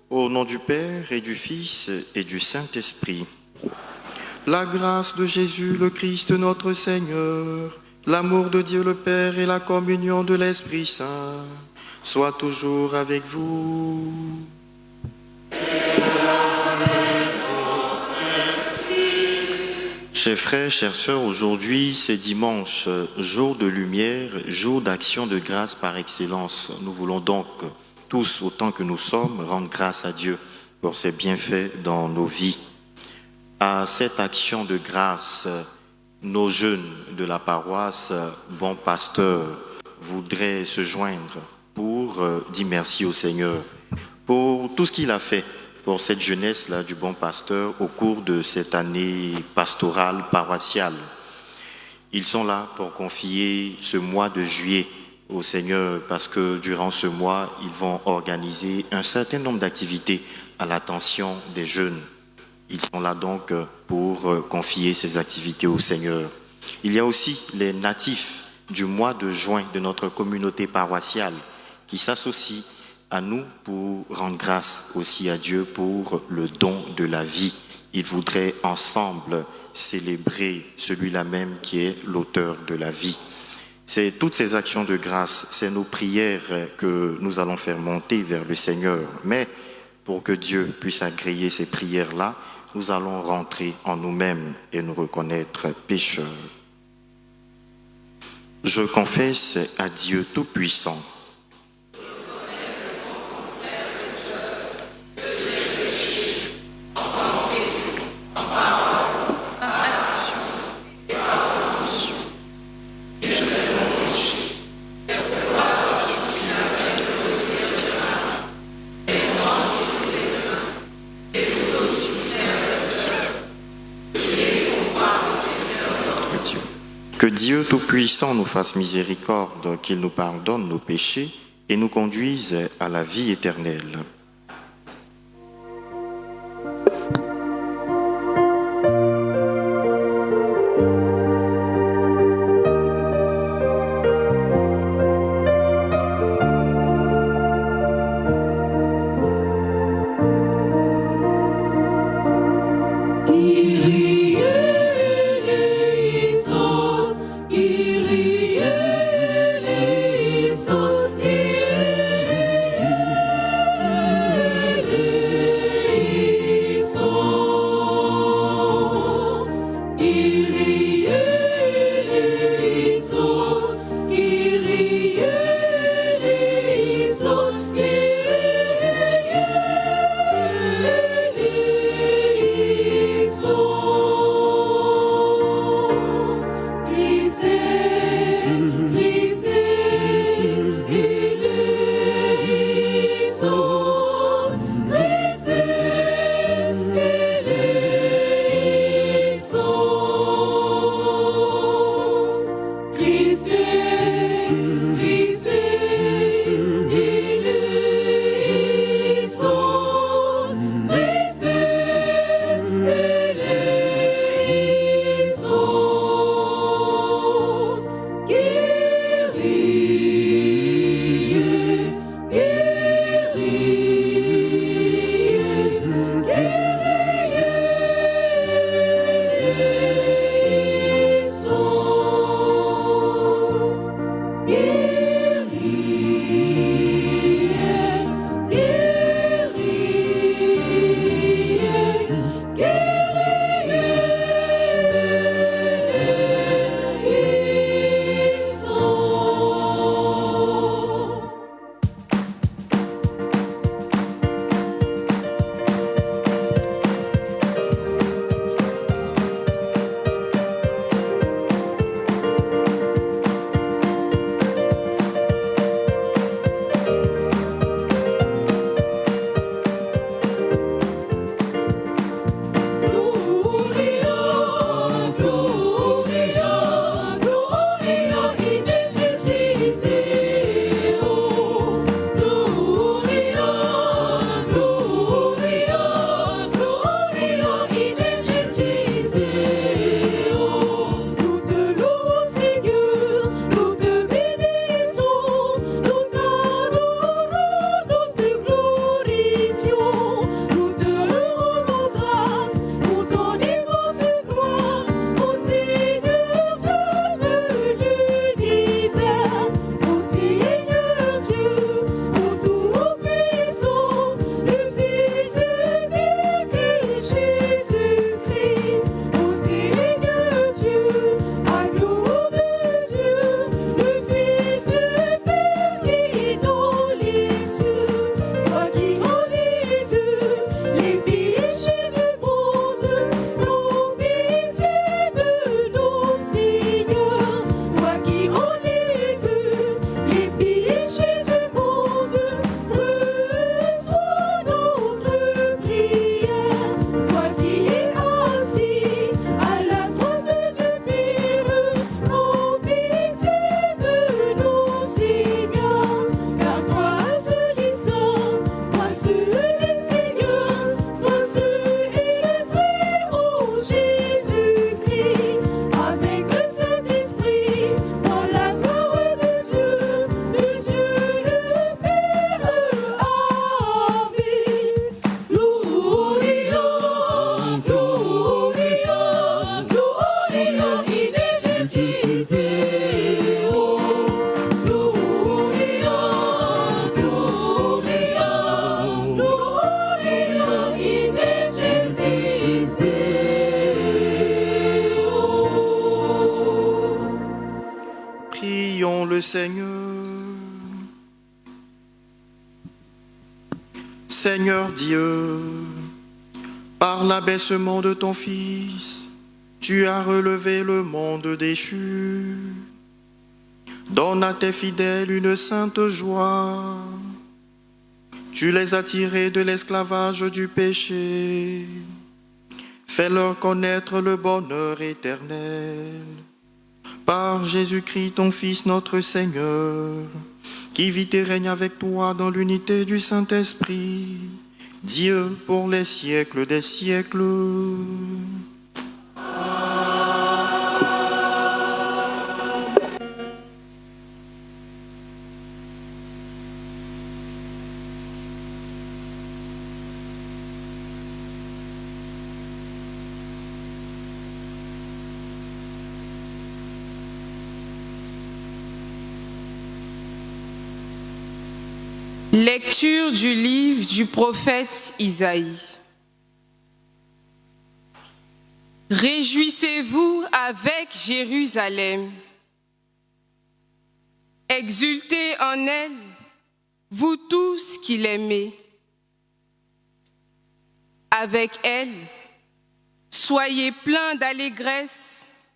Au nom du Père et du Fils et du Saint-Esprit. La grâce de Jésus le Christ notre Seigneur, l'amour de Dieu le Père et la communion de l'Esprit Saint soient toujours avec vous. Chers frères, chères sœurs, aujourd'hui c'est dimanche, jour de lumière, jour d'action de grâce par excellence. Nous voulons donc tous, autant que nous sommes, rendre grâce à Dieu pour ses bienfaits dans nos vies. À cette action de grâce, nos jeunes de la paroisse Bon Pasteur voudraient se joindre pour dire merci au Seigneur pour tout ce qu'il a fait pour cette jeunesse-là du Bon Pasteur au cours de cette année pastorale paroissiale. Ils sont là pour confier ce mois de juillet au Seigneur parce que durant ce mois, ils vont organiser un certain nombre d'activités à l'attention des jeunes. Ils sont là donc pour confier ces activités au Seigneur. Il y a aussi les natifs du mois de juin de notre communauté paroissiale qui s'associent à nous pour rendre grâce aussi à Dieu pour le don de la vie. Ils voudraient ensemble célébrer celui-là même qui est l'auteur de la vie. C'est toutes ces actions de grâce, c'est nos prières que nous allons faire monter vers le Seigneur. Mais pour que Dieu puisse agréer ces prières-là, nous allons rentrer en nous-mêmes et nous reconnaître pécheurs. Je confesse à Dieu Tout-Puissant. Que Dieu Tout-Puissant nous fasse miséricorde, qu'il nous pardonne nos péchés et nous conduise à la vie éternelle. Seigneur. Seigneur Dieu, par l'abaissement de ton Fils, tu as relevé le monde déchu. Donne à tes fidèles une sainte joie. Tu les as tirés de l'esclavage du péché. Fais-leur connaître le bonheur éternel. Par Jésus-Christ, ton Fils, notre Seigneur, qui vit et règne avec toi dans l'unité du Saint-Esprit, Dieu pour les siècles des siècles. Lecture du livre du prophète Isaïe. Réjouissez-vous avec Jérusalem. Exultez en elle, vous tous qui l'aimez. Avec elle, soyez pleins d'allégresse,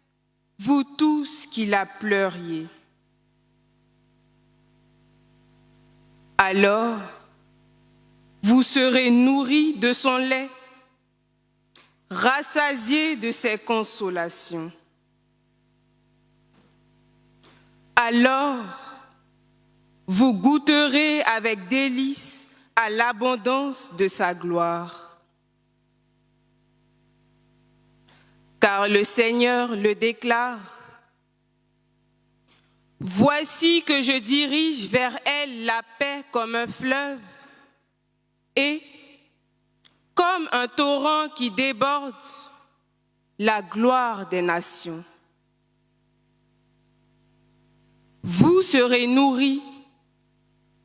vous tous qui la pleuriez. Alors, vous serez nourris de son lait, rassasiés de ses consolations. Alors, vous goûterez avec délice à l'abondance de sa gloire. Car le Seigneur le déclare. Voici que je dirige vers elle la paix comme un fleuve et, comme un torrent qui déborde, la gloire des nations. Vous serez nourris,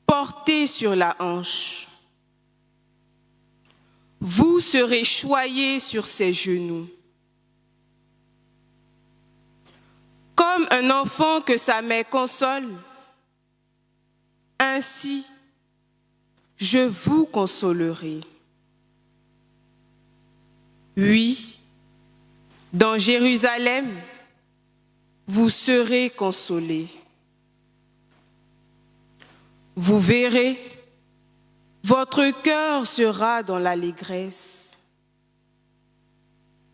portés sur la hanche. Vous serez choyés sur ses genoux. Comme un enfant que sa mère console, ainsi je vous consolerai. Oui, dans Jérusalem, vous serez consolés. Vous verrez, votre cœur sera dans l'allégresse,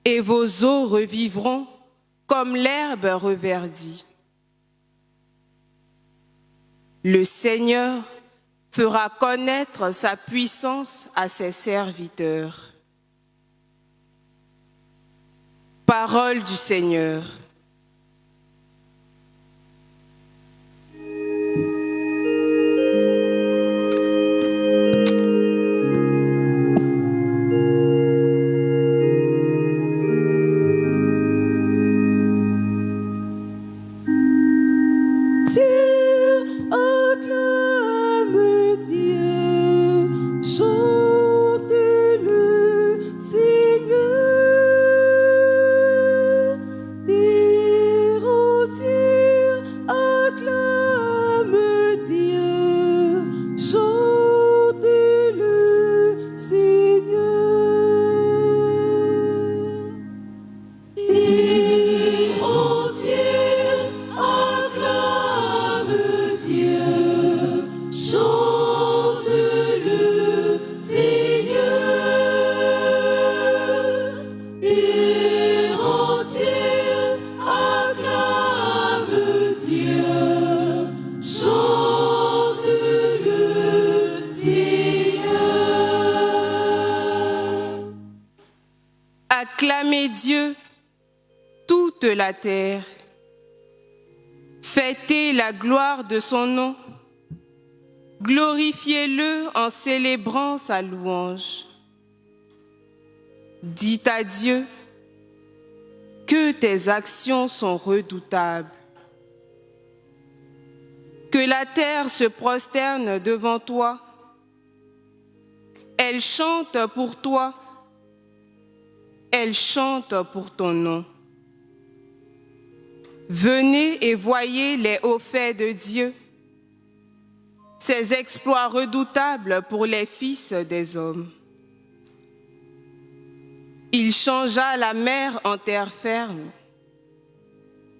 et vos os revivront comme l'herbe reverdie. Le Seigneur fera connaître sa puissance à ses serviteurs. Parole du Seigneur. Acclamez Dieu, toute la terre. Fêtez la gloire de son nom. Glorifiez-le en célébrant sa louange. Dites à Dieu que tes actions sont redoutables. Que la terre se prosterne devant toi. Elle chante pour toi. Elle chante pour ton nom. Venez et voyez les hauts faits de Dieu, ses exploits redoutables pour les fils des hommes. Il changea la mer en terre ferme.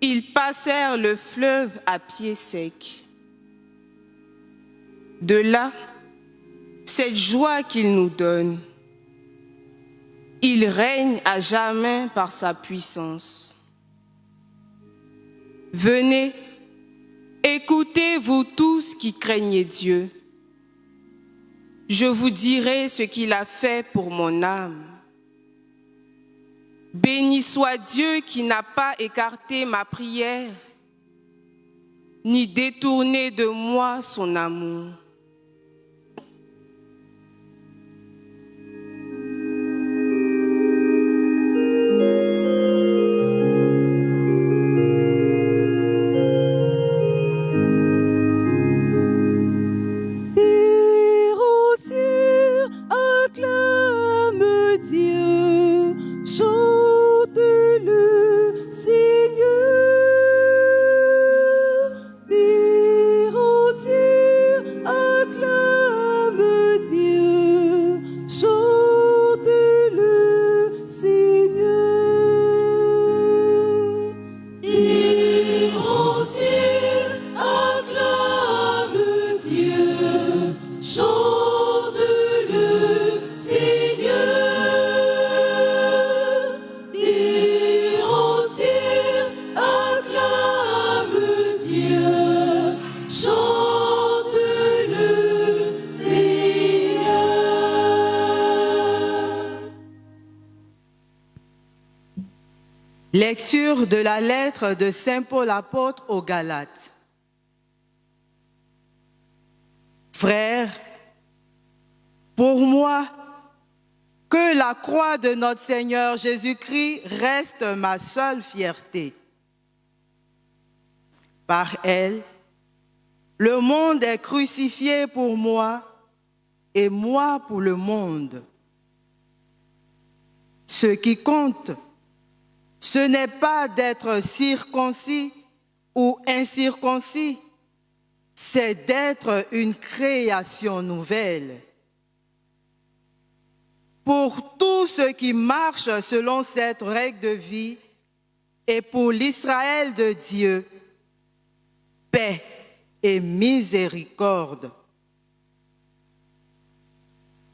Ils passèrent le fleuve à pied sec. De là, cette joie qu'il nous donne. Il règne à jamais par sa puissance. Venez, écoutez vous tous qui craignez Dieu. Je vous dirai ce qu'il a fait pour mon âme. Béni soit Dieu qui n'a pas écarté ma prière, ni détourné de moi son amour. Lecture de la lettre de Saint Paul apôtre aux Galates. Frères, pour moi, que la croix de notre Seigneur Jésus-Christ reste ma seule fierté. Par elle, le monde est crucifié pour moi et moi pour le monde. Ce qui compte, ce n'est pas d'être circoncis ou incirconcis, c'est d'être une création nouvelle. Pour tous ceux qui marchent selon cette règle de vie et pour l'Israël de Dieu, paix et miséricorde.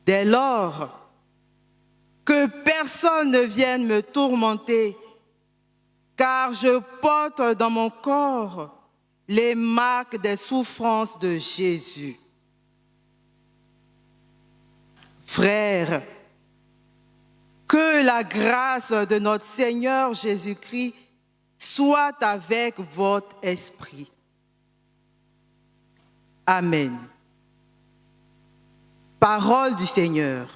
Dès lors, que personne ne vienne me tourmenter, car je porte dans mon corps les marques des souffrances de Jésus. Frères, que la grâce de notre Seigneur Jésus-Christ soit avec votre esprit. Amen. Parole du Seigneur.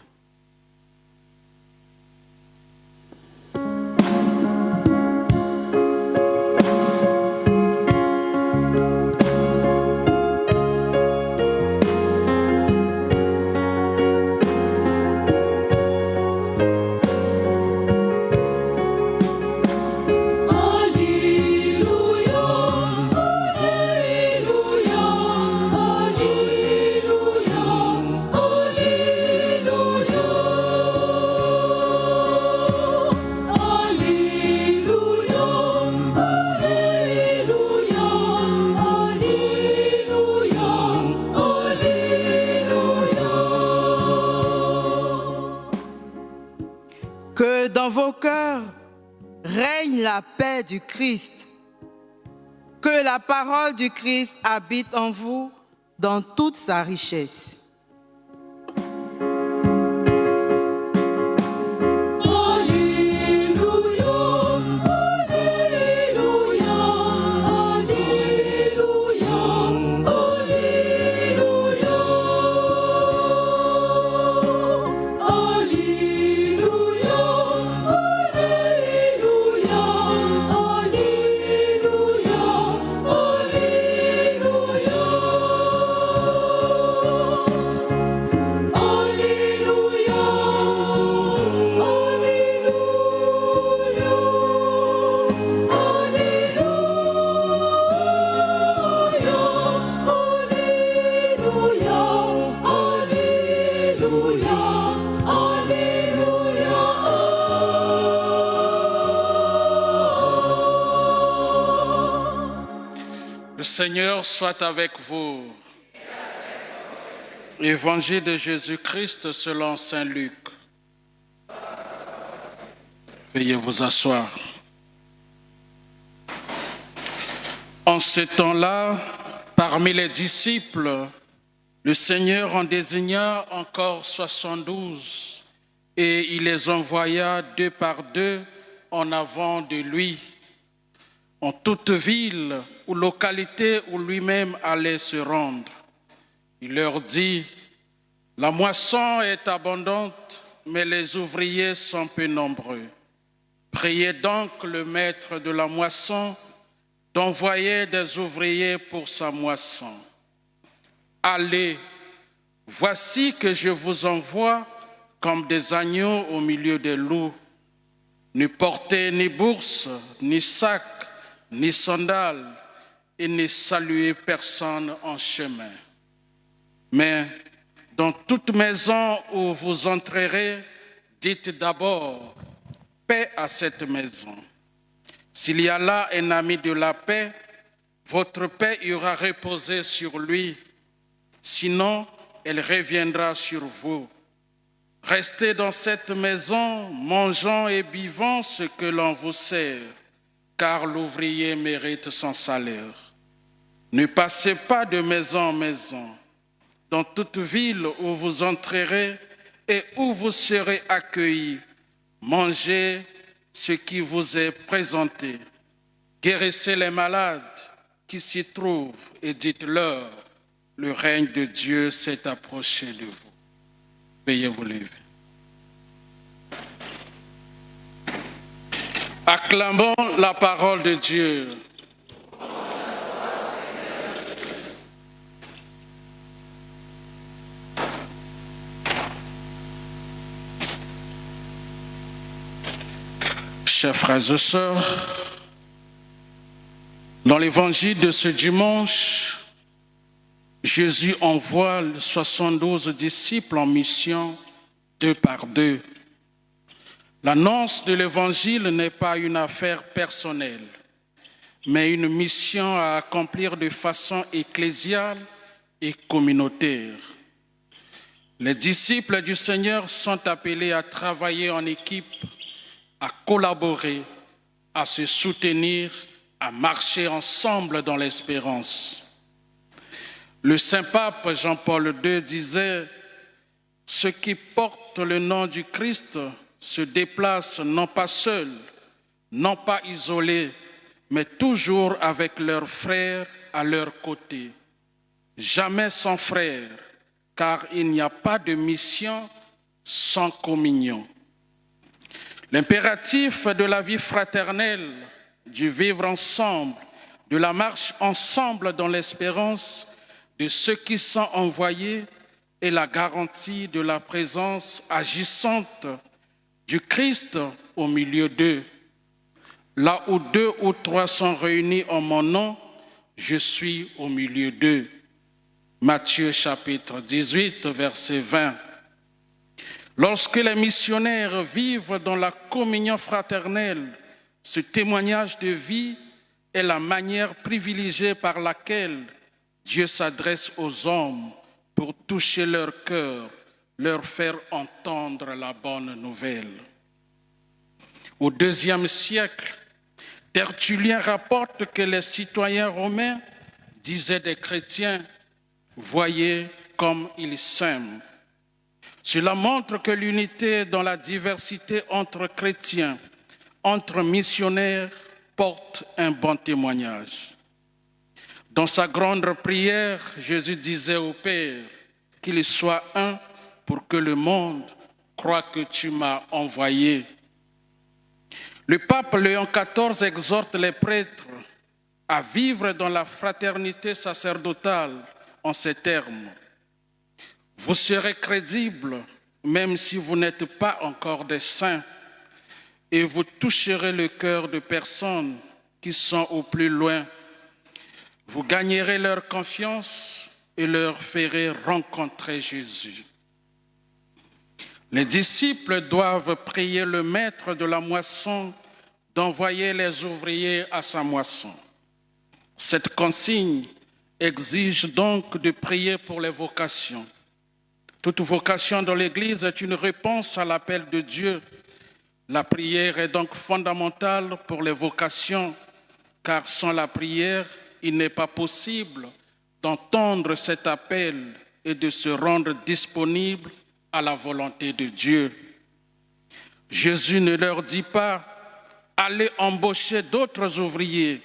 Que dans vos cœurs règne la paix du Christ. Que la parole du Christ habite en vous dans toute sa richesse. Seigneur soit avec vous. Évangile de Jésus-Christ selon saint Luc. Veuillez vous asseoir. En ce temps-là, parmi les disciples, le Seigneur en désigna encore 72 et il les envoya 2 par 2 en avant de lui, en toute ville ou localité où lui-même allait se rendre. Il leur dit, « La moisson est abondante, mais les ouvriers sont peu nombreux. Priez donc le maître de la moisson d'envoyer des ouvriers pour sa moisson. Allez, voici que je vous envoie comme des agneaux au milieu des loups. Ne portez ni bourse, ni sac, ni sandales, et ne saluez personne en chemin. Mais dans toute maison où vous entrerez, dites d'abord, paix à cette maison. S'il y a là un ami de la paix, votre paix ira reposer sur lui. Sinon, elle reviendra sur vous. Restez dans cette maison, mangeant et buvant ce que l'on vous sert, car l'ouvrier mérite son salaire. Ne passez pas de maison en maison. Dans toute ville où vous entrerez et où vous serez accueillis, mangez ce qui vous est présenté. Guérissez les malades qui s'y trouvent et dites-leur, le règne de Dieu s'est approché de vous. Veuillez vous lever. Acclamons la parole de Dieu. Chers frères et sœurs, dans l'évangile de ce dimanche, Jésus envoie les 72 disciples en mission 2 par 2. L'annonce de l'évangile n'est pas une affaire personnelle, mais une mission à accomplir de façon ecclésiale et communautaire. Les disciples du Seigneur sont appelés à travailler en équipe, à collaborer, à se soutenir, à marcher ensemble dans l'espérance. Le Saint-Pape Jean-Paul II disait « Ceux qui portent le nom du Christ se déplacent non pas seuls, non pas isolés, mais toujours avec leurs frères à leur côté. Jamais sans frères, car il n'y a pas de mission sans communion. » L'impératif de la vie fraternelle, du vivre ensemble, de la marche ensemble dans l'espérance de ceux qui sont envoyés est la garantie de la présence agissante du Christ au milieu d'eux. Là où 2 ou 3 sont réunis en mon nom, je suis au milieu d'eux. Matthieu chapitre 18, verset 20. Lorsque les missionnaires vivent dans la communion fraternelle, ce témoignage de vie est la manière privilégiée par laquelle Dieu s'adresse aux hommes pour toucher leur cœur, leur faire entendre la bonne nouvelle. Au IIe siècle, Tertullien rapporte que les citoyens romains disaient des chrétiens « Voyez comme ils s'aiment ». Cela montre que l'unité dans la diversité entre chrétiens, entre missionnaires, porte un bon témoignage. Dans sa grande prière, Jésus disait au Père qu'il soit un pour que le monde croie que tu m'as envoyé. Le pape Léon XIV exhorte les prêtres à vivre dans la fraternité sacerdotale en ces termes. Vous serez crédibles même si vous n'êtes pas encore des saints et vous toucherez le cœur de personnes qui sont au plus loin. Vous gagnerez leur confiance et leur ferez rencontrer Jésus. Les disciples doivent prier le maître de la moisson d'envoyer les ouvriers à sa moisson. Cette consigne exige donc de prier pour les vocations. Toute vocation dans l'Église est une réponse à l'appel de Dieu. La prière est donc fondamentale pour les vocations, car sans la prière, il n'est pas possible d'entendre cet appel et de se rendre disponible à la volonté de Dieu. Jésus ne leur dit pas « Allez embaucher d'autres ouvriers »,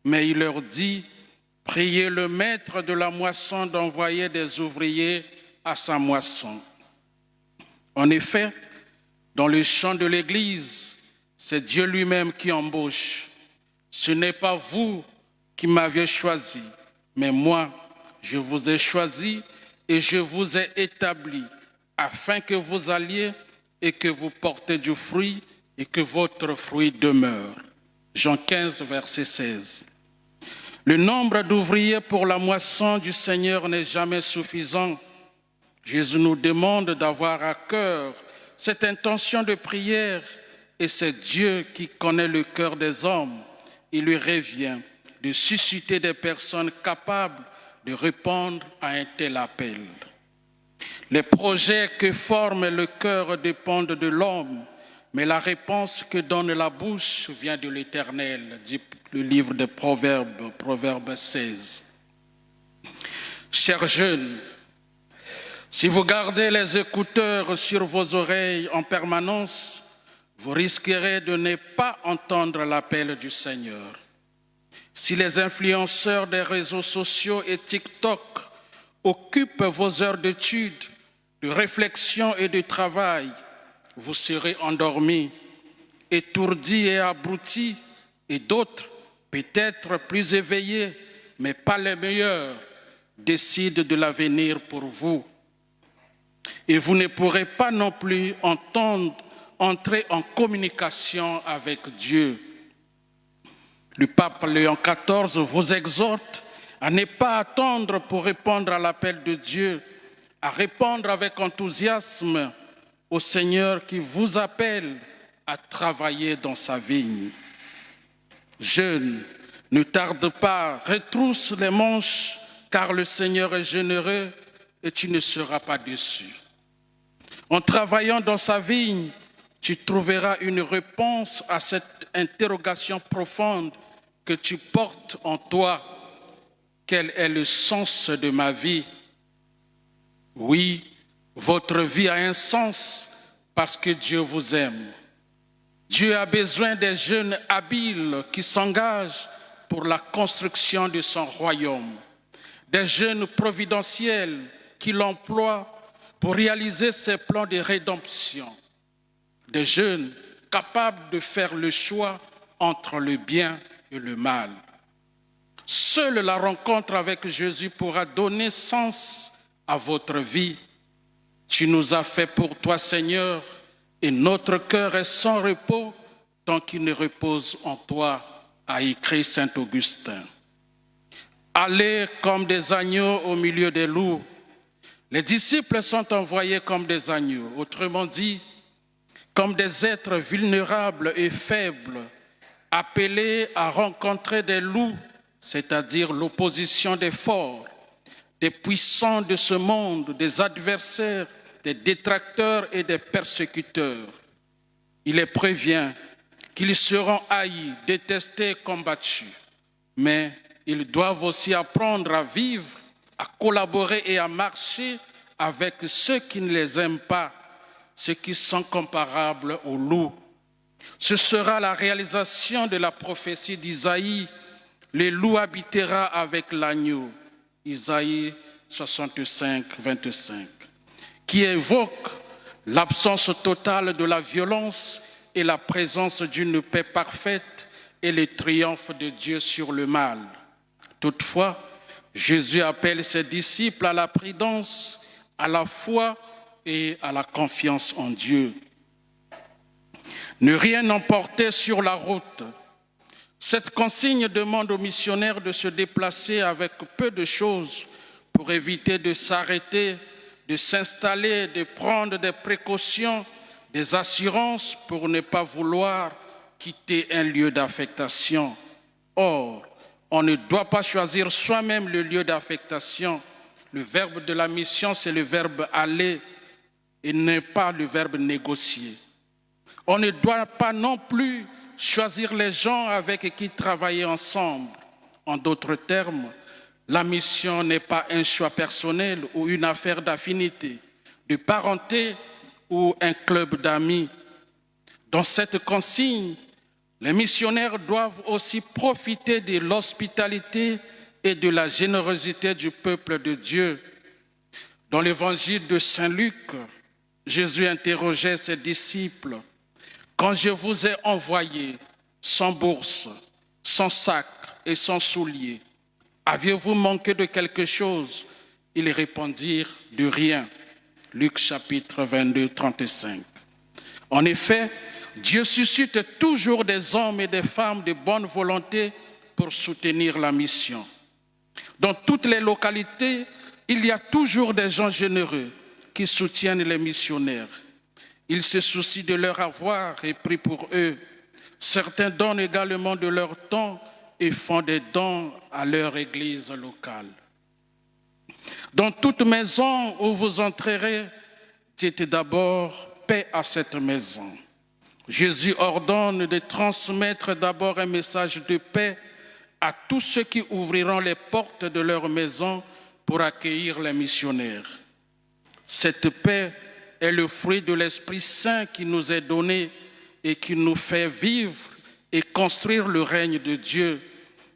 mais il leur dit « Priez le maître de la moisson d'envoyer des ouvriers à sa moisson ». En effet, dans le champ de l'Église, c'est Dieu lui-même qui embauche. Ce n'est pas vous qui m'aviez choisi, mais moi, je vous ai choisi et je vous ai établi afin que vous alliez et que vous portez du fruit et que votre fruit demeure. Jean 15, verset 16. Le nombre d'ouvriers pour la moisson du Seigneur n'est jamais suffisant. Jésus nous demande d'avoir à cœur cette intention de prière et c'est Dieu qui connaît le cœur des hommes. Il lui revient de susciter des personnes capables de répondre à un tel appel. Les projets que forme le cœur dépendent de l'homme, mais la réponse que donne la bouche vient de l'Éternel, dit le livre des Proverbes, Proverbe 16. Chers jeunes, si vous gardez les écouteurs sur vos oreilles en permanence, vous risquerez de ne pas entendre l'appel du Seigneur. Si les influenceurs des réseaux sociaux et TikTok occupent vos heures d'études, de réflexion et de travail, vous serez endormis, étourdis et abrutis, et d'autres, peut-être plus éveillés, mais pas les meilleurs, décident de l'avenir pour vous. Et vous ne pourrez pas non plus entrer en communication avec Dieu. Le pape Léon XIV vous exhorte à ne pas attendre pour répondre à l'appel de Dieu, à répondre avec enthousiasme au Seigneur qui vous appelle à travailler dans sa vigne. Jeunes, ne tarde pas, retrousse les manches, car le Seigneur est généreux et tu ne seras pas déçu. En travaillant dans sa vigne, tu trouveras une réponse à cette interrogation profonde que tu portes en toi. Quel est le sens de ma vie? Oui, votre vie a un sens parce que Dieu vous aime. Dieu a besoin des jeunes habiles qui s'engagent pour la construction de son royaume, des jeunes providentiels qui l'emploient pour réaliser ses plans de rédemption, des jeunes capables de faire le choix entre le bien et le mal. Seule la rencontre avec Jésus pourra donner sens à votre vie. Tu nous as fait pour toi, Seigneur, et notre cœur est sans repos tant qu'il ne repose en toi, a écrit saint Augustin. Allez comme des agneaux au milieu des loups. Les disciples sont envoyés comme des agneaux, autrement dit, comme des êtres vulnérables et faibles, appelés à rencontrer des loups, c'est-à-dire l'opposition des forts, des puissants de ce monde, des adversaires, des détracteurs et des persécuteurs. Il les prévient qu'ils seront haïs, détestés, combattus. Mais ils doivent aussi apprendre à vivre, à collaborer et à marcher avec ceux qui ne les aiment pas, ceux qui sont comparables aux loups. Ce sera la réalisation de la prophétie d'Isaïe. Le loup habitera avec l'agneau. Isaïe 65, 25. Qui évoque l'absence totale de la violence et la présence d'une paix parfaite et le triomphe de Dieu sur le mal. Toutefois, Jésus appelle ses disciples à la prudence, à la foi et à la confiance en Dieu. Ne rien emporter sur la route. Cette consigne demande aux missionnaires de se déplacer avec peu de choses pour éviter de s'arrêter, de s'installer, de prendre des précautions, des assurances pour ne pas vouloir quitter un lieu d'affectation. Or, On ne doit pas choisir soi-même le lieu d'affectation. Le verbe de la mission, c'est le verbe aller et n'est pas le verbe négocier. On ne doit pas non plus choisir les gens avec qui travailler ensemble. En d'autres termes, la mission n'est pas un choix personnel ou une affaire d'affinité, de parenté ou un club d'amis. Dans cette consigne, les missionnaires doivent aussi profiter de l'hospitalité et de la générosité du peuple de Dieu. Dans l'évangile de Saint Luc, Jésus interrogeait ses disciples. « Quand je vous ai envoyés sans bourse, sans sac et sans souliers, aviez-vous manqué de quelque chose ?» Ils répondirent « De rien ». Luc chapitre 22, 35. En effet, Dieu suscite toujours des hommes et des femmes de bonne volonté pour soutenir la mission. Dans toutes les localités, il y a toujours des gens généreux qui soutiennent les missionnaires. Ils se soucient de leur avoir et prient pour eux. Certains donnent également de leur temps et font des dons à leur église locale. Dans toute maison où vous entrerez, dites d'abord paix à cette maison. Jésus ordonne de transmettre d'abord un message de paix à tous ceux qui ouvriront les portes de leur maison pour accueillir les missionnaires. Cette paix est le fruit de l'Esprit Saint qui nous est donné et qui nous fait vivre et construire le règne de Dieu.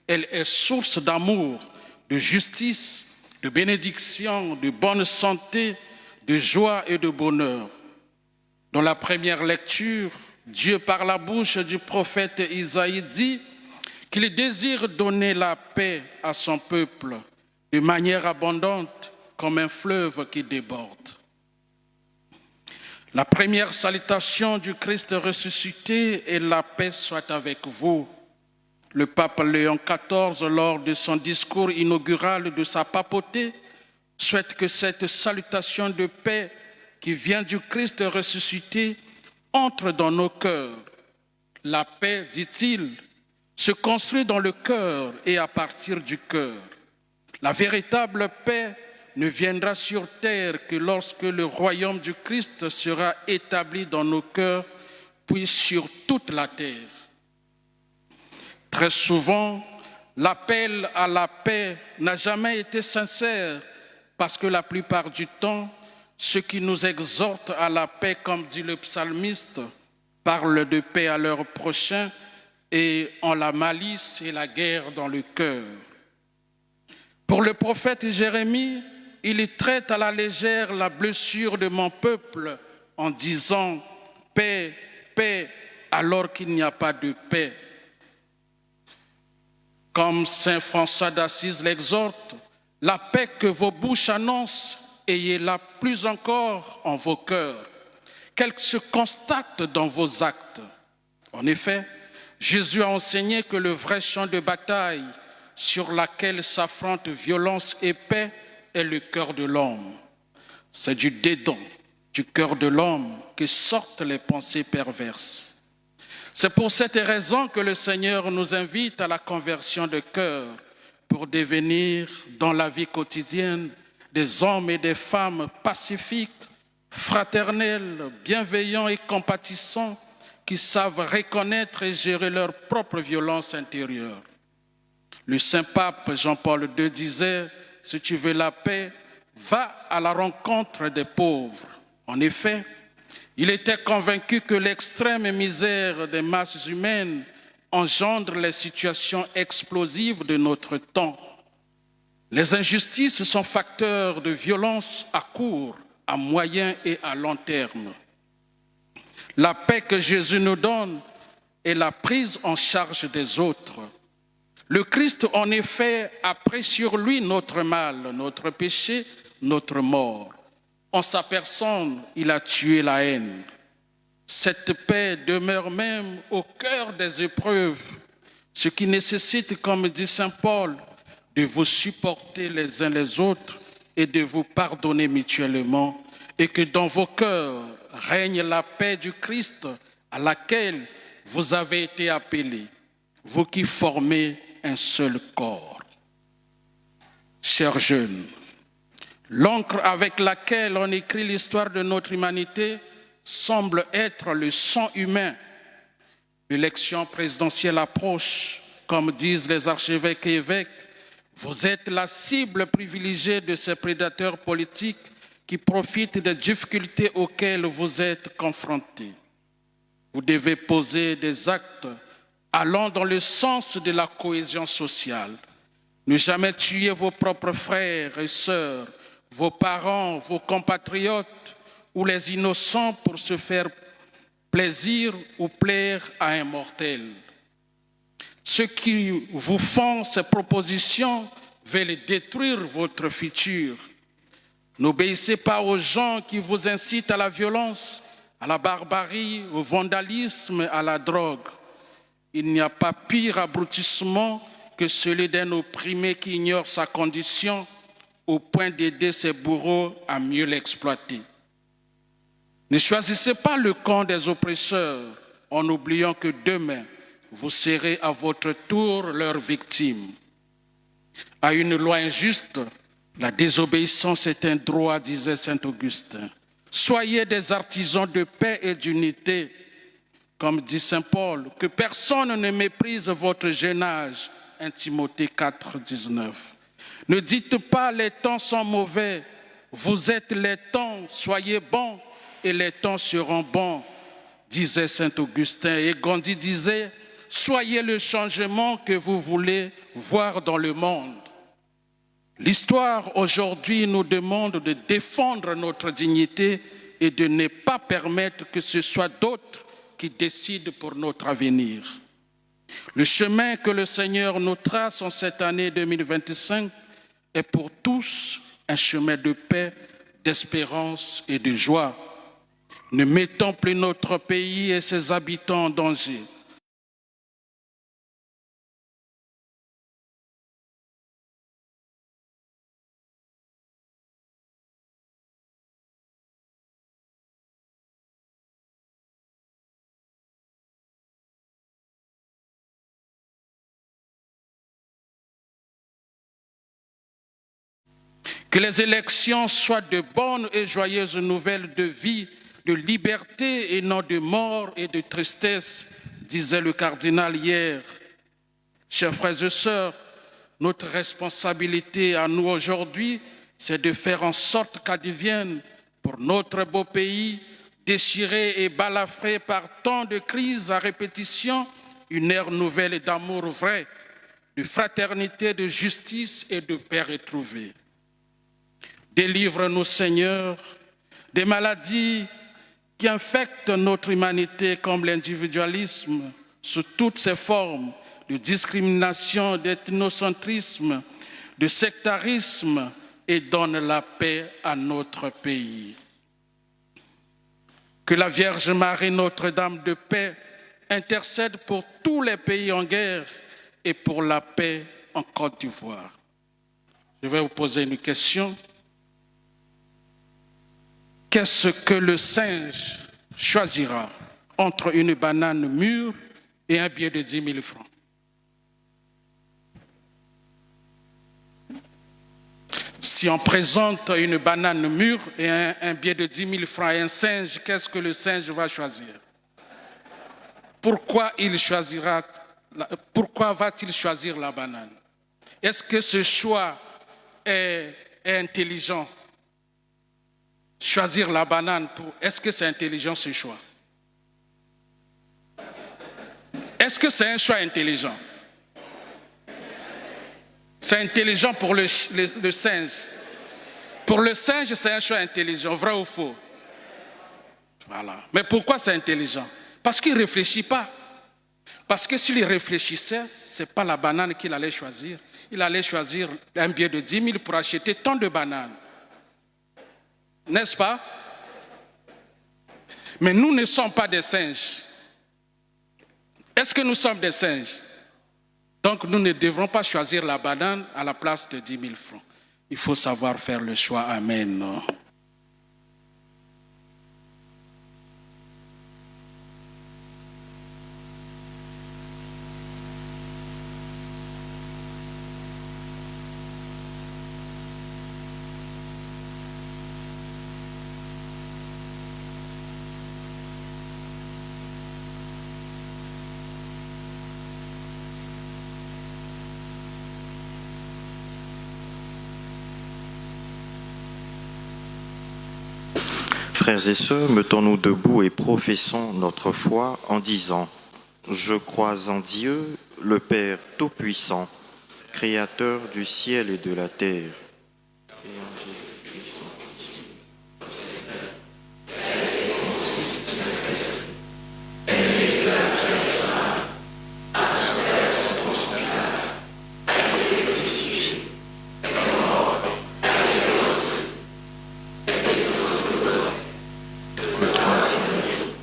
Elle est source d'amour, de justice, de bénédiction, de bonne santé, de joie et de bonheur. Dans la première lecture, Dieu, par la bouche du prophète Isaïe, dit qu'il désire donner la paix à son peuple de manière abondante, comme un fleuve qui déborde. La première salutation du Christ ressuscité est « La paix soit avec vous ». Le pape Léon XIV, lors de son discours inaugural de sa papauté, souhaite que cette salutation de paix qui vient du Christ ressuscité entre dans nos cœurs. La paix, dit-il, se construit dans le cœur et à partir du cœur. La véritable paix ne viendra sur terre que lorsque le royaume du Christ sera établi dans nos cœurs, puis sur toute la terre. Très souvent, l'appel à la paix n'a jamais été sincère parce que la plupart du temps, ceux qui nous exhortent à la paix, comme dit le psalmiste, parlent de paix à leur prochain et ont la malice et la guerre dans le cœur. Pour le prophète Jérémie, il traite à la légère la blessure de mon peuple en disant « paix, paix » alors qu'il n'y a pas de paix. Comme saint François d'Assise l'exhorte, la paix que vos bouches annoncent, ayez-la plus encore en vos cœurs, qu'elle se constate dans vos actes. En effet, Jésus a enseigné que le vrai champ de bataille sur lequel s'affrontent violence et paix est le cœur de l'homme. C'est du dedans du cœur de l'homme que sortent les pensées perverses. C'est pour cette raison que le Seigneur nous invite à la conversion de cœur pour devenir dans la vie quotidienne des hommes et des femmes pacifiques, fraternels, bienveillants et compatissants qui savent reconnaître et gérer leur propre violence intérieure. Le Saint-Pape Jean-Paul II disait « Si tu veux la paix, va à la rencontre des pauvres ». En effet, il était convaincu que l'extrême misère des masses humaines engendre les situations explosives de notre temps. Les injustices sont facteurs de violence à court, à moyen et à long terme. La paix que Jésus nous donne est la prise en charge des autres. Le Christ, en effet, a pris sur lui notre mal, notre péché, notre mort. En sa personne, il a tué la haine. Cette paix demeure même au cœur des épreuves, ce qui nécessite, comme dit saint Paul, de vous supporter les uns les autres et de vous pardonner mutuellement, et que dans vos cœurs règne la paix du Christ à laquelle vous avez été appelés, vous qui formez un seul corps. Chers jeunes, l'encre avec laquelle on écrit l'histoire de notre humanité semble être le sang humain. L'élection présidentielle approche, comme disent les archevêques et évêques. Vous êtes la cible privilégiée de ces prédateurs politiques qui profitent des difficultés auxquelles vous êtes confrontés. Vous devez poser des actes allant dans le sens de la cohésion sociale. Ne jamais tuer vos propres frères et sœurs, vos parents, vos compatriotes ou les innocents pour se faire plaisir ou plaire à un mortel. Ceux qui vous font ces propositions veulent détruire votre futur. N'obéissez pas aux gens qui vous incitent à la violence, à la barbarie, au vandalisme, à la drogue. Il n'y a pas pire abrutissement que celui d'un opprimé qui ignore sa condition au point d'aider ses bourreaux à mieux l'exploiter. Ne choisissez pas le camp des oppresseurs en oubliant que demain, vous serez à votre tour leur victime. À une loi injuste, la désobéissance est un droit, disait saint Augustin. Soyez des artisans de paix et d'unité. Comme dit saint Paul, que personne ne méprise votre jeune âge. 1 Timothée 4, 19. Ne dites pas les temps sont mauvais. Vous êtes les temps, soyez bons et les temps seront bons, disait saint Augustin. Et Gandhi disait, soyez le changement que vous voulez voir dans le monde. L'histoire aujourd'hui nous demande de défendre notre dignité et de ne pas permettre que ce soit d'autres qui décident pour notre avenir. Le chemin que le Seigneur nous trace en cette année 2025 est pour tous un chemin de paix, d'espérance et de joie. Ne mettons plus notre pays et ses habitants en danger. Que les élections soient de bonnes et joyeuses nouvelles de vie, de liberté et non de mort et de tristesse, disait le cardinal hier. Chers frères et sœurs, notre responsabilité à nous aujourd'hui, c'est de faire en sorte qu'advienne pour notre beau pays, déchiré et balafré par tant de crises à répétition, une ère nouvelle d'amour vrai, de fraternité, de justice et de paix retrouvée. Délivre-nous, Seigneur, des maladies qui infectent notre humanité comme l'individualisme sous toutes ses formes de discrimination, d'ethnocentrisme, de sectarisme et donne la paix à notre pays. Que la Vierge Marie, Notre-Dame de paix, intercède pour tous les pays en guerre et pour la paix en Côte d'Ivoire. Je vais vous poser une question. Qu'est-ce que le singe choisira entre une banane mûre et un billet de 10 000 francs? Si on présente une banane mûre et un billet de 10 000 francs à un singe, qu'est-ce que le singe va choisir? Pourquoi va-t-il choisir la banane? Est-ce que ce choix est intelligent? Choisir la banane, est-ce que c'est intelligent ce choix? Est-ce que c'est un choix intelligent? C'est intelligent pour le singe. Pour le singe, c'est un choix intelligent, vrai ou faux? Voilà. Mais pourquoi c'est intelligent? Parce qu'il ne réfléchit pas. Parce que s'il réfléchissait, ce n'est pas la banane qu'il allait choisir. Il allait choisir un billet de 10 000 pour acheter tant de bananes. N'est-ce pas? Mais nous ne sommes pas des singes. Est-ce que nous sommes des singes? Donc nous ne devrons pas choisir la banane à la place de 10 000 francs. Il faut savoir faire le choix. Amen. Frères et sœurs, mettons-nous debout et professons notre foi en disant « Je crois en Dieu, le Père Tout-Puissant, Créateur du ciel et de la terre, et en Jésus-Christ, son Fils, le troisième jour.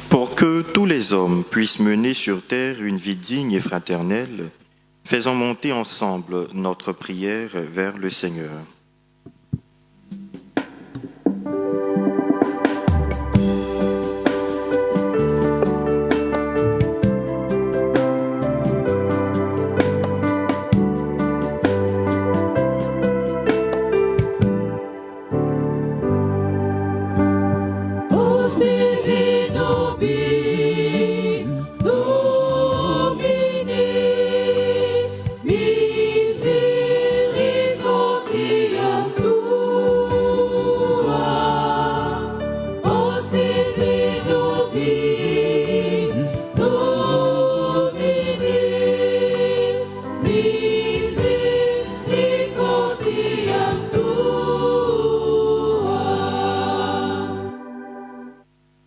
Pour que tous les hommes puissent mener sur terre une vie digne et fraternelle, faisons monter ensemble notre prière vers le Seigneur.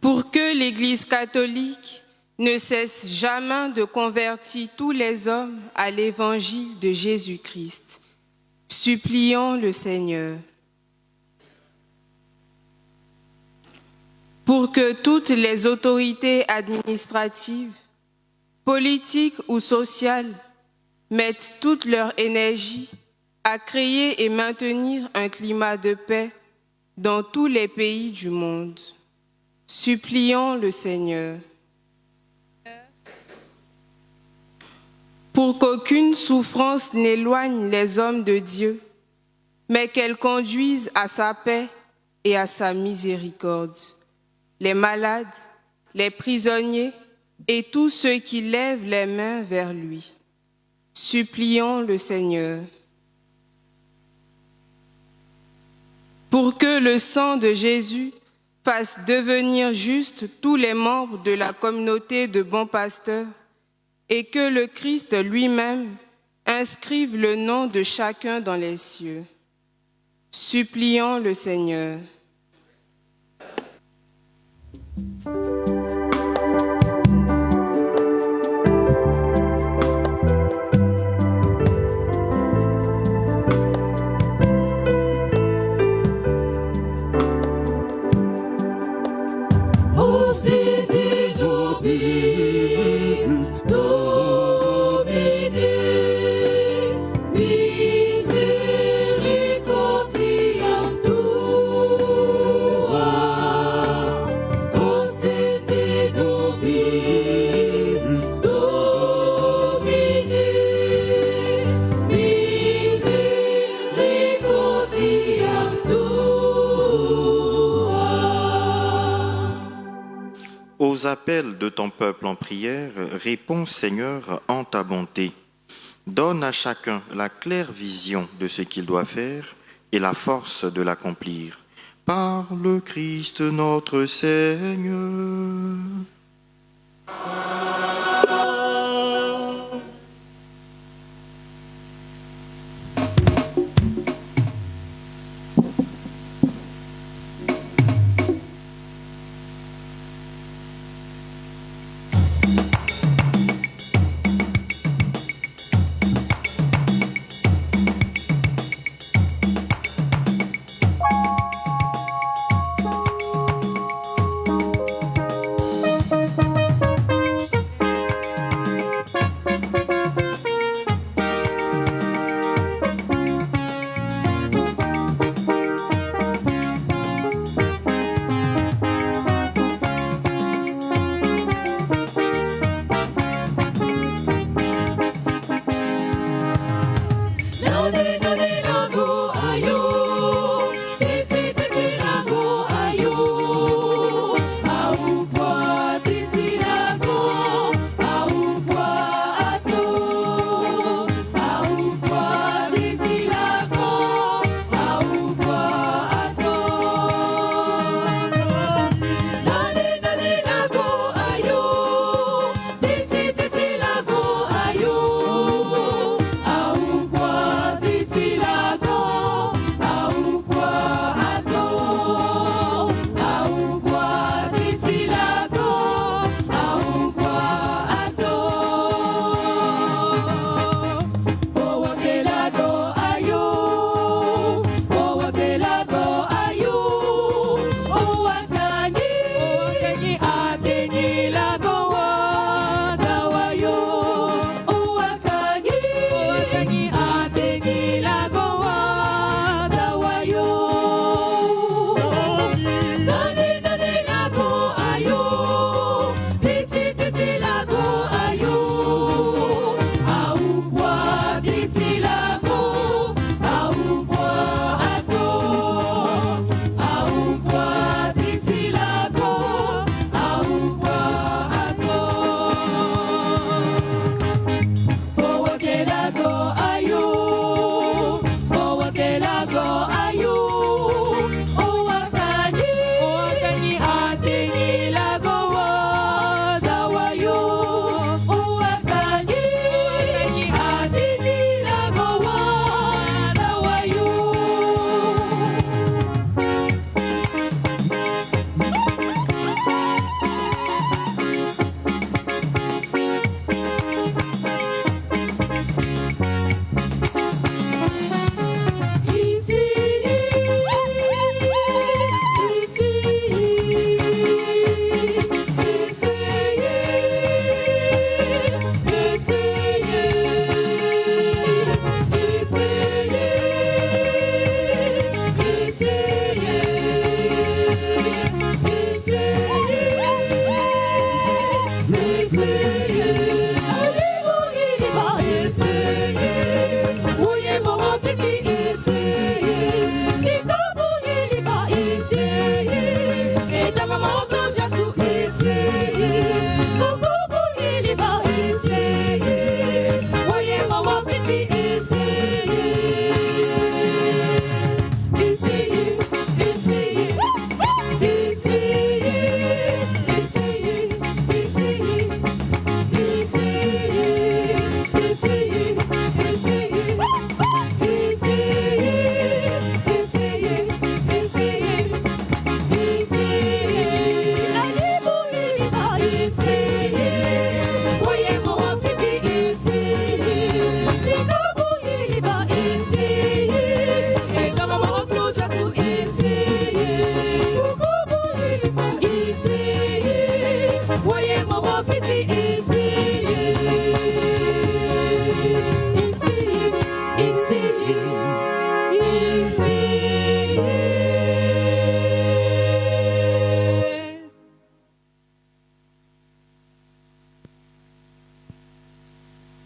Pour que l'Église catholique ne cesse jamais de convertir tous les hommes à l'Évangile de Jésus-Christ, supplions le Seigneur. Pour que toutes les autorités administratives, politiques ou sociales mettent toute leur énergie à créer et maintenir un climat de paix dans tous les pays du monde. Supplions le Seigneur. Pour qu'aucune souffrance n'éloigne les hommes de Dieu, mais qu'elle conduise à sa paix et à sa miséricorde. Les malades, les prisonniers et tous ceux qui lèvent les mains vers lui. Supplions le Seigneur. Pour que le sang de Jésus fasse devenir justes tous les membres de la communauté de bons pasteurs et que le Christ lui-même inscrive le nom de chacun dans les cieux. Supplions le Seigneur. Aux appels de ton peuple en prière, réponds Seigneur en ta bonté. Donne à chacun la claire vision de ce qu'il doit faire et la force de l'accomplir. Par le Christ notre Seigneur.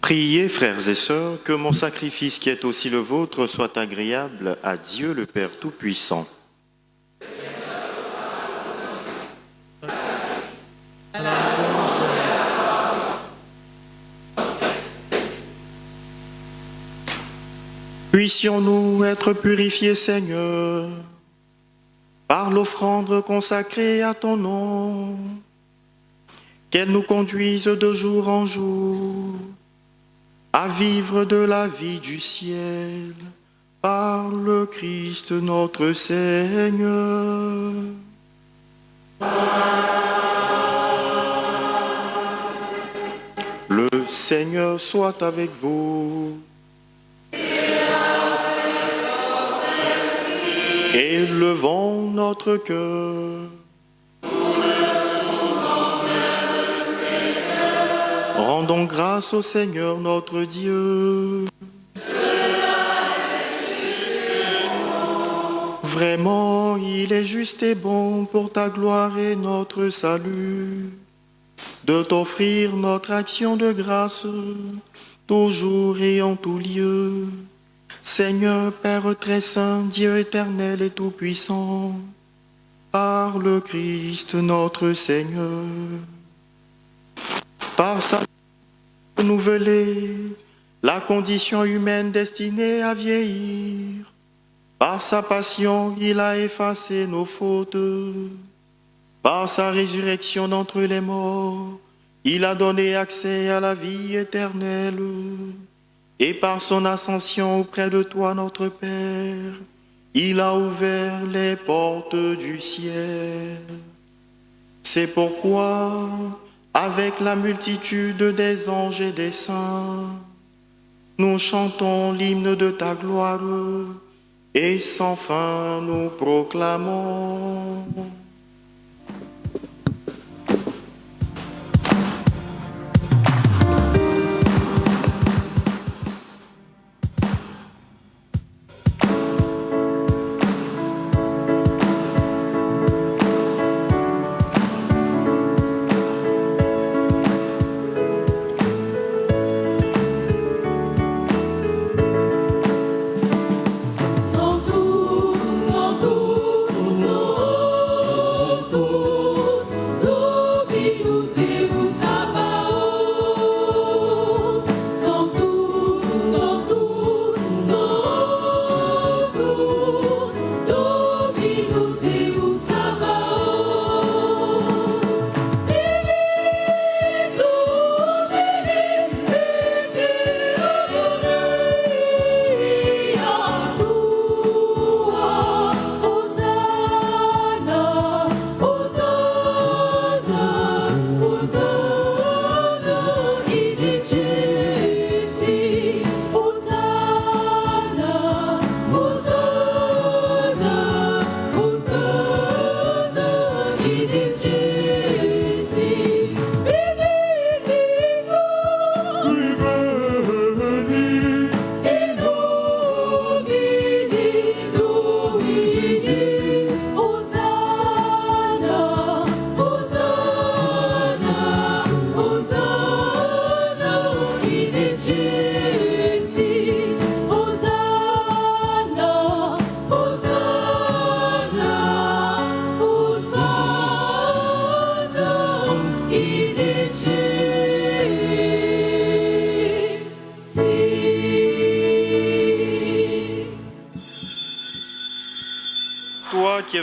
Priez, frères et sœurs, que mon sacrifice qui est aussi le vôtre soit agréable à Dieu le Père Tout-Puissant. Puissions-nous être purifiés, Seigneur, par l'offrande consacrée à ton nom, qu'elle nous conduise de jour en jour à vivre de la vie du ciel, par le Christ notre Seigneur. Le Seigneur soit avec vous. Élevons notre cœur. Rendons grâce au Seigneur notre Dieu. Vraiment, il est juste et bon pour ta gloire et notre salut de t'offrir notre action de grâce, toujours et en tout lieu. Seigneur, Père très saint, Dieu éternel et tout-puissant, par le Christ notre Seigneur. Par sa renouvelée, la condition humaine destinée à vieillir. Par sa passion, il a effacé nos fautes. Par sa résurrection d'entre les morts, il a donné accès à la vie éternelle. Et par son ascension auprès de toi, notre Père, il a ouvert les portes du ciel. C'est pourquoi, avec la multitude des anges et des saints, nous chantons l'hymne de ta gloire et sans fin nous proclamons.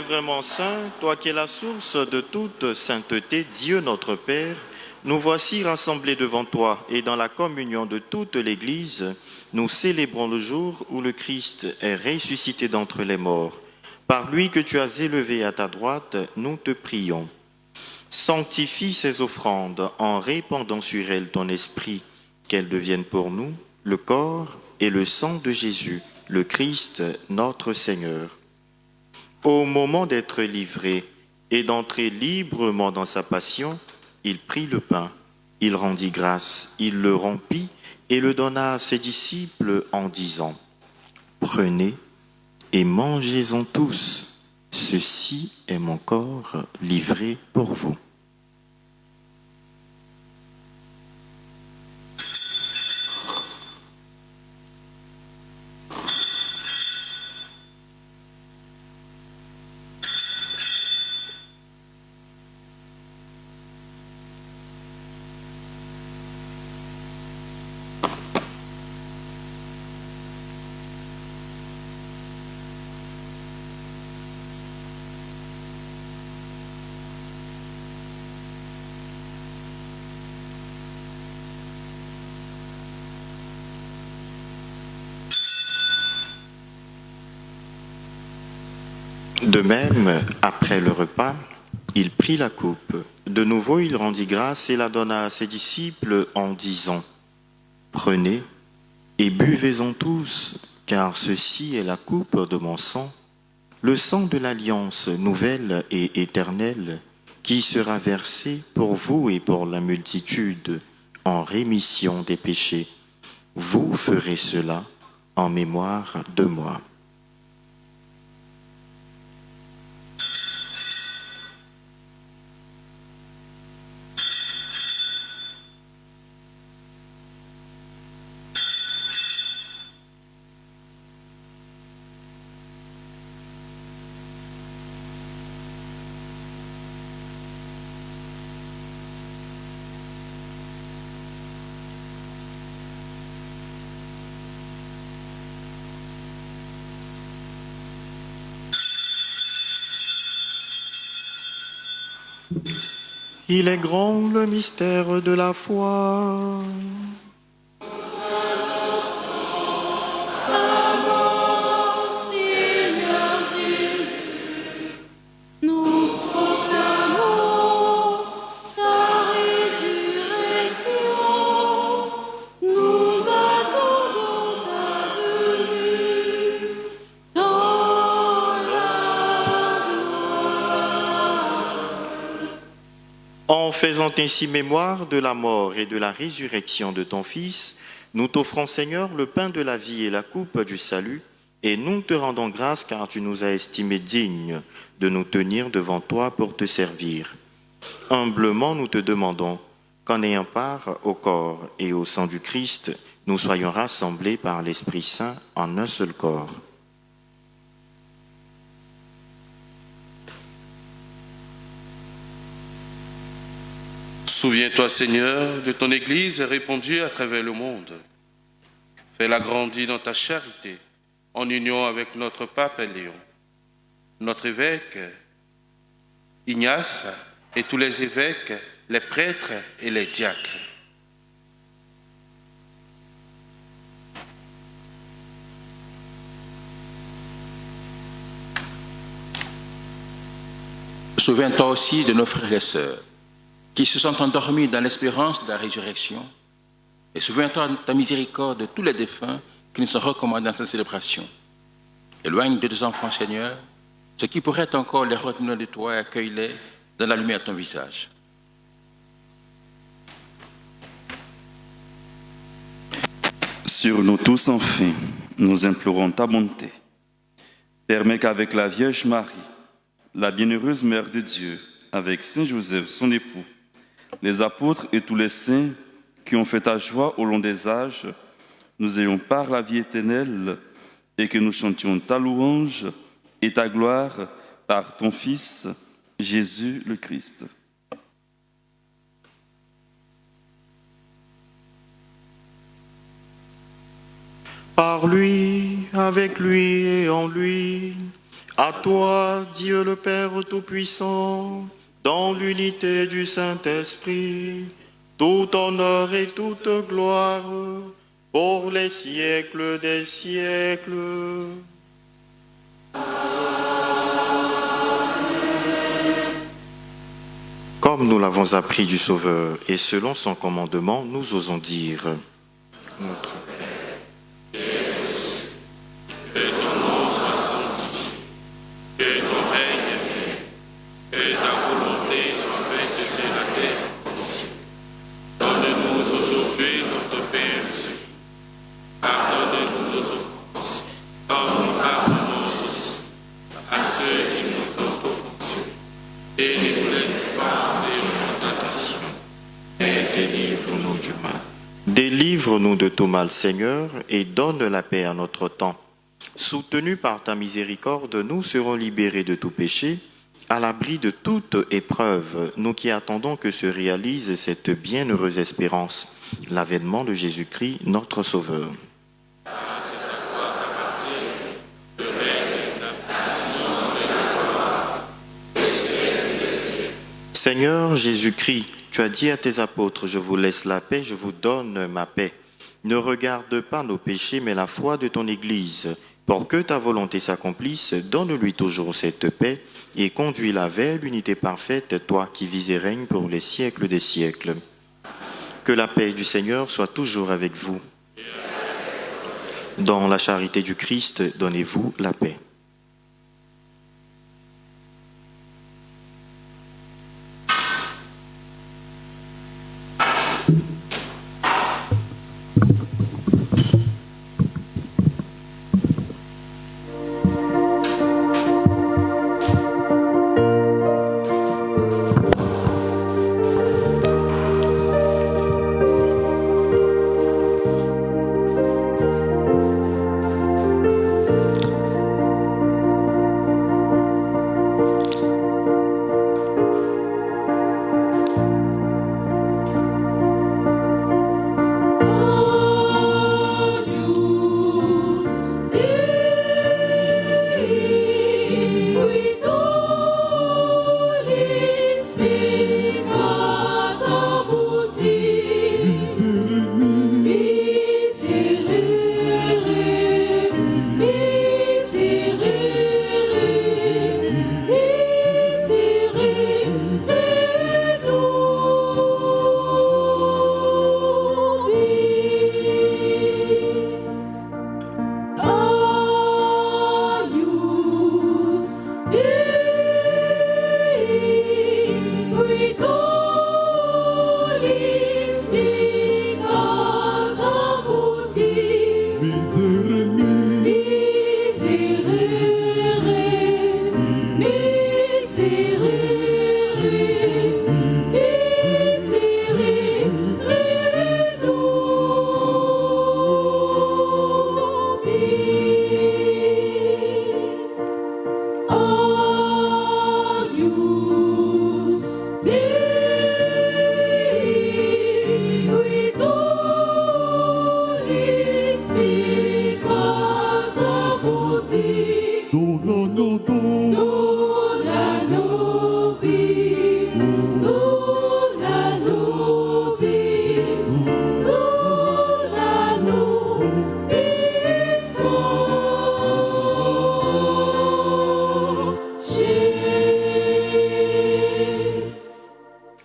vraiment saint, toi qui es la source de toute sainteté, Dieu notre Père, nous voici rassemblés devant toi et dans la communion de toute l'Église, nous célébrons le jour où le Christ est ressuscité d'entre les morts. Par lui que tu as élevé à ta droite, nous te prions. Sanctifie ces offrandes en répandant sur elles ton esprit, qu'elles deviennent pour nous le corps et le sang de Jésus, le Christ, notre Seigneur. Au moment d'être livré et d'entrer librement dans sa passion, il prit le pain, il rendit grâce, il le rompit et le donna à ses disciples en disant : « Prenez et mangez-en tous. Ceci est mon corps livré pour vous. » De même, après le repas, il prit la coupe. De nouveau, il rendit grâce et la donna à ses disciples en disant : « Prenez et buvez-en tous, car ceci est la coupe de mon sang, le sang de l'alliance nouvelle et éternelle, qui sera versé pour vous et pour la multitude en rémission des péchés. Vous ferez cela en mémoire de moi. » Il est grand le mystère de la foi. En faisant ainsi mémoire de la mort et de la résurrection de ton Fils, nous t'offrons, Seigneur, le pain de la vie et la coupe du salut, et nous te rendons grâce car tu nous as estimés dignes de nous tenir devant toi pour te servir. Humblement, nous te demandons qu'en ayant part au corps et au sang du Christ, nous soyons rassemblés par l'Esprit Saint en un seul corps. Souviens-toi, Seigneur, de ton Église répandue à travers le monde. Fais-la grandir dans ta charité, en union avec notre pape Léon, notre évêque Ignace et tous les évêques, les prêtres et les diacres. Souviens-toi aussi de nos frères et sœurs qui se sont endormis dans l'espérance de la résurrection. Et souviens-toi de ta miséricorde de tous les défunts qui nous sont recommandés dans cette célébration. Éloigne de tes enfants, Seigneur, ceux qui pourraient encore les retenir de toi et accueille-les dans la lumière de ton visage. Sur nous tous, enfin, nous implorons ta bonté. Permets qu'avec la Vierge Marie, la bienheureuse Mère de Dieu, avec Saint Joseph, son époux, les apôtres et tous les saints qui ont fait ta joie au long des âges, nous ayons part la vie éternelle et que nous chantions ta louange et ta gloire par ton Fils, Jésus le Christ. Par lui, avec lui et en lui, À toi, Dieu le Père Tout-Puissant, dans l'unité du Saint-Esprit, tout honneur et toute gloire pour les siècles des siècles. Comme nous l'avons appris du Sauveur et selon son commandement, nous osons dire notre Père, que ton nom soit sanctifié, que ton règne vienne, que ta volonté soit faite sur la terre. Donne-nous aujourd'hui notre pain. Pardonne-nous nos offenses, comme nous pardonnons aussi à ceux qui nous ont offensés. Et ne nous laisse pas entrer en tentation, mais délivre-nous du mal. Délivre-nous de tout mal, Seigneur, et donne la paix à notre temps. Soutenus par ta miséricorde, nous serons libérés de tout péché, à l'abri de toute épreuve, nous qui attendons que se réalise cette bienheureuse espérance, l'avènement de Jésus-Christ, notre Sauveur. Seigneur Jésus-Christ, tu as dit à tes apôtres, je vous laisse la paix, je vous donne ma paix. Ne regarde pas nos péchés, mais la foi de ton Église. Pour que ta volonté s'accomplisse, donne-lui toujours cette paix et conduis-la vers l'unité parfaite, toi qui vis et règnes pour les siècles des siècles. Que la paix du Seigneur soit toujours avec vous. Dans la charité du Christ, donnez-vous la paix.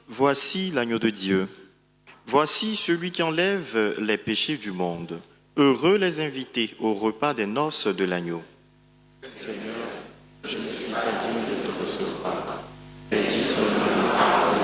Voici l'agneau de Dieu. Voici celui qui enlève les péchés du monde. Heureux les invités au repas des noces de l'agneau. Seigneur, je ne suis pas digne de te recevoir, mais dis seulement une parole.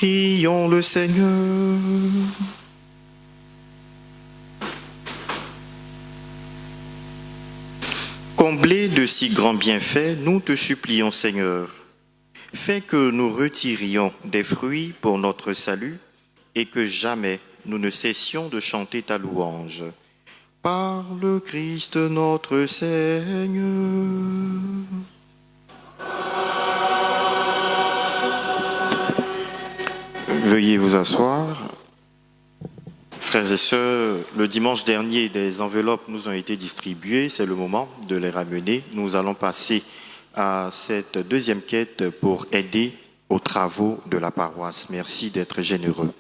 Prions le Seigneur. Comblés de si grands bienfaits, nous te supplions, Seigneur. Fais que nous retirions des fruits pour notre salut et que jamais nous ne cessions de chanter ta louange. Par le Christ notre Seigneur. Veuillez vous asseoir. Frères et sœurs, le dimanche dernier, des enveloppes nous ont été distribuées. C'est le moment de les ramener. Nous allons passer à cette deuxième quête pour aider aux travaux de la paroisse. Merci d'être généreux.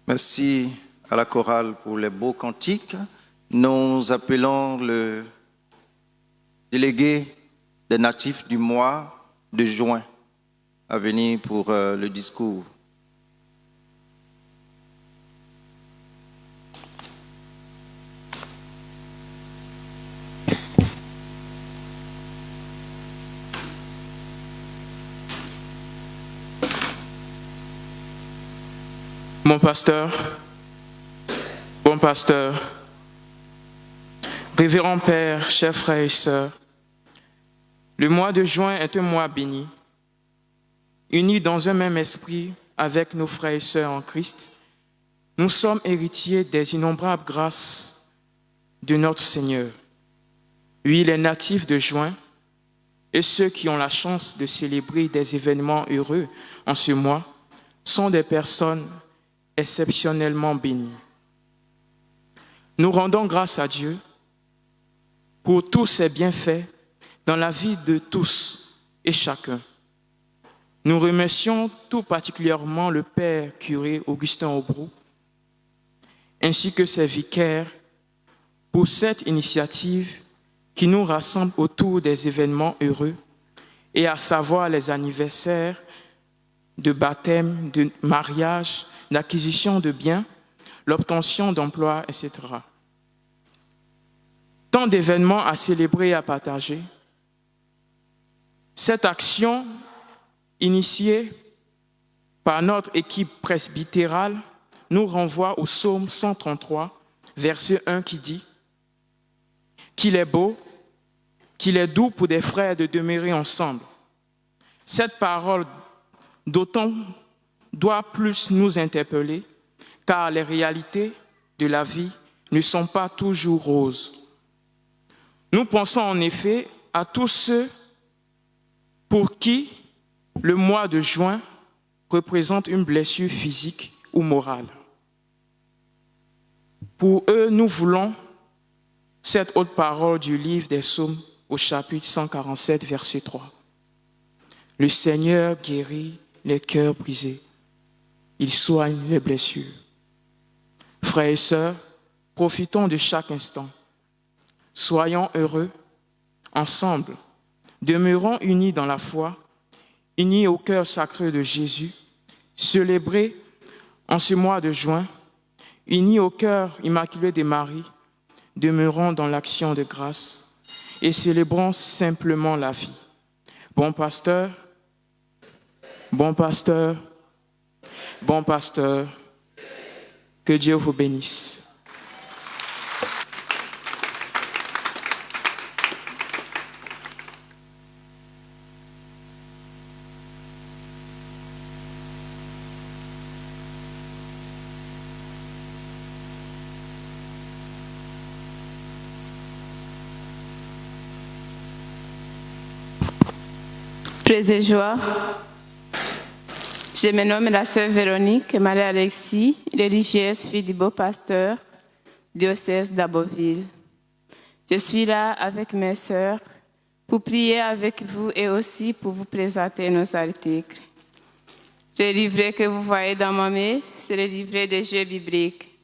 Merci à la chorale pour les beaux cantiques. Nous appelons le délégué des natifs du mois de juin à venir pour le discours. Bon pasteur, révérend Père, chers frères et sœurs, le mois de juin est un mois béni. Unis dans un même esprit avec nos frères et sœurs en Christ, nous sommes héritiers des innombrables grâces de notre Seigneur. Oui, les natifs de juin et ceux qui ont la chance de célébrer des événements heureux en ce mois sont des personnes exceptionnellement bénis. Nous rendons grâce à Dieu pour tous ses bienfaits dans la vie de tous et chacun. Nous remercions tout particulièrement le Père curé Augustin Aubrou ainsi que ses vicaires pour cette initiative qui nous rassemble autour des événements heureux et à savoir les anniversaires de baptême, de mariage, l'acquisition de biens, l'obtention d'emplois, etc. Tant d'événements à célébrer et à partager. Cette action, initiée par notre équipe presbytérale, nous renvoie au psaume 133, verset 1 qui dit « Qu'il est beau, qu'il est doux pour des frères de demeurer ensemble. » Cette parole d'autant doit plus nous interpeller, car les réalités de la vie ne sont pas toujours roses. Nous pensons en effet à tous ceux pour qui le mois de juin représente une blessure physique ou morale. Pour eux, nous voulons cette haute parole du livre des Psaumes au chapitre 147, verset 3. Le Seigneur guérit les cœurs brisés. Il soigne les blessures. Frères et sœurs, profitons de chaque instant. Soyons heureux, ensemble. Demeurons unis dans la foi, unis au cœur sacré de Jésus, célébrés en ce mois de juin, unis au cœur immaculé de Marie, demeurons dans l'action de grâce et célébrons simplement la vie. Bon pasteur, bon pasteur, bon pasteur, que Dieu vous bénisse. Plaise et joie. Je me nomme la sœur Véronique Marie-Alexis, religieuse fille du beau pasteur, diocèse d'Abbeville. Je suis là avec mes sœurs pour prier avec vous et aussi pour vous présenter nos articles. Le livret que vous voyez dans ma main, c'est le livret des jeux bibliques.